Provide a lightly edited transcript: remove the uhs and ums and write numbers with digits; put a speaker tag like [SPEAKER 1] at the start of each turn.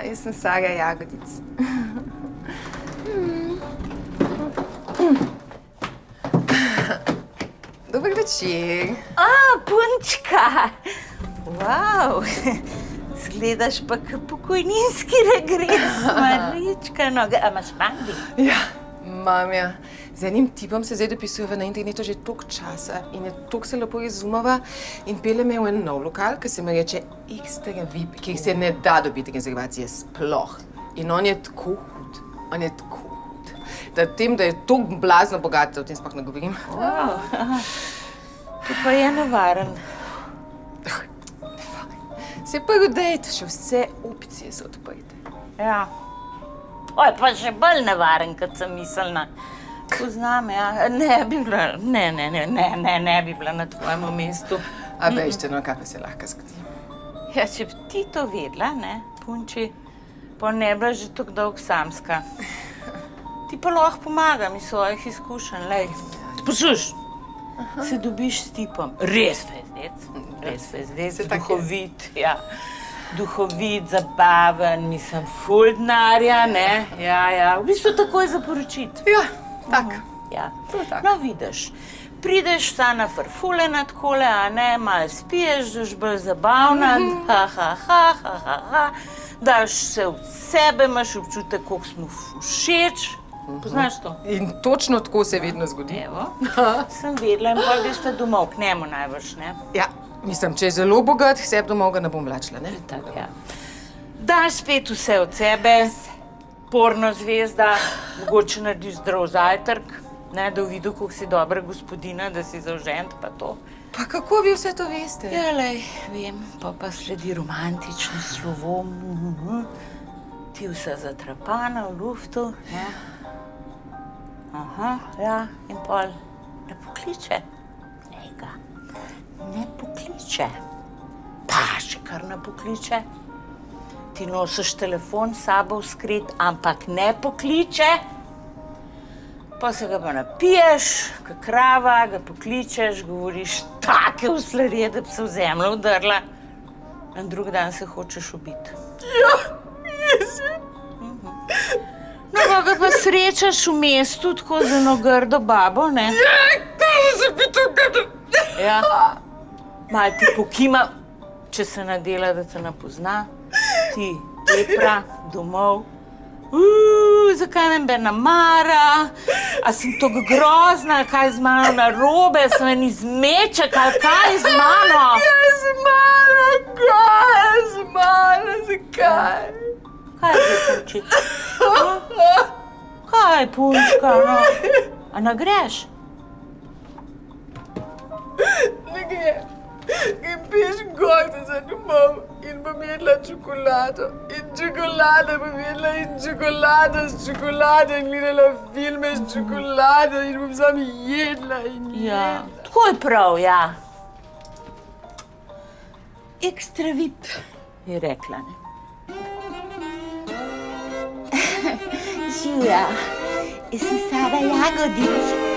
[SPEAKER 1] jaz sem Saga Jagodic. Dober večer.
[SPEAKER 2] Punčka! Wow, zgledaš pa kot pokojninski regres, Marička noga. A imaš randi?
[SPEAKER 1] Ja, imam ja. Z enim tipom se zdaj dopisujeva na internetu že toliko časa in je toliko se lepo izumava in pelje me v en nov lokal, ki se mu reče Ekstra VIP, ki se ne da dobiti rezervacije sploh. In on je tako hud, Da tem, da je toliko blazno bogat, o tem sploh ne govorim.
[SPEAKER 2] Wow, to pa je nevaren.
[SPEAKER 1] Se pa rodejte, še vse opcije so odprte.
[SPEAKER 2] Ja. To je pa še bolj nevaren, kot sem mislila. Poznam, ja. Ne bi bila na tvojem mestu.
[SPEAKER 1] A veš, no, kaj pa se lahko zgodi?
[SPEAKER 2] Ja, če bi ti to vedela, ne, punči, pa ne bila že tako dolgo samska. Ti pa lahko pomagam iz svojih izkušenj, lej. Posluš, se dobiš s tipom. Res fezdec, duhovit, ja. Duhovit, zabaven, mislim, ful denarja, ne? Ja, v bistvu takoj za poročiti.
[SPEAKER 1] Ja, tak.
[SPEAKER 2] Ja.
[SPEAKER 1] To je tak.
[SPEAKER 2] No, vidiš, prideš vsa nafarfulena takole, a ne, malo spiješ, daš bolj zabavna, daš se od sebe, imaš občutek, koliko smo všeč. Poznaš to?
[SPEAKER 1] In točno tako se vedno zgodi.
[SPEAKER 2] Evo, sem vedela in pol greste domov, k njemu najbrž, ne?
[SPEAKER 1] Ja, mislim, če je zelo bogat, seb domov ga ne bom vlačila, ne?
[SPEAKER 2] Tako, ja. Daš spet vse od sebe, porno zvezda, mogoče narediš zdrav zajtrk, ne, da videl, koliko si dobra gospodina, da si zavžent, pa to.
[SPEAKER 1] Pa kako vi vse to veste?
[SPEAKER 2] Ja, lej, vem, pa sledi romantično slovo, ti vsa zatrapana v luftu, ne. Aha, ja, in pol ne pokliče. Njega ne pokliče. Pa še kar ne pokliče. Ti nosiš telefon s sabo v skrit, ampak ne pokliče. Pa se ga pa napiješ, kot krava, ga pokličeš, govoriš take uslarije, da bi se v zemljo udrla. In drug dan se hočeš ubiti.
[SPEAKER 1] Ja, ježi.
[SPEAKER 2] No, ga pa srečaš v mestu, tako z eno grdo babo, ne?
[SPEAKER 1] Ja, kaj se bi to grdo?
[SPEAKER 2] Ja, malo ti pokima, če se nadela, da te ne pozna. Ti tepra domov. Zakaj me nobena mara? A sem tako grozna, kaj z mano narobe? Sem en izmeček, ali kaj z mano?
[SPEAKER 1] Kaj z mano, zakaj?
[SPEAKER 2] Kaj je punči? Kaj, punčka, no? A ne greš?
[SPEAKER 1] Ne gre. Grem peš gordo za domov in bom jedla čokolado. In čokolado bom jedla in čokolado s čokolado in gledala filme s čokolado in bom sam jedla in jedla.
[SPEAKER 2] Ja, tako je prav, ja. Ekstra VIP, je rekla, ne? Živja, jaz sem Saga Jagodic.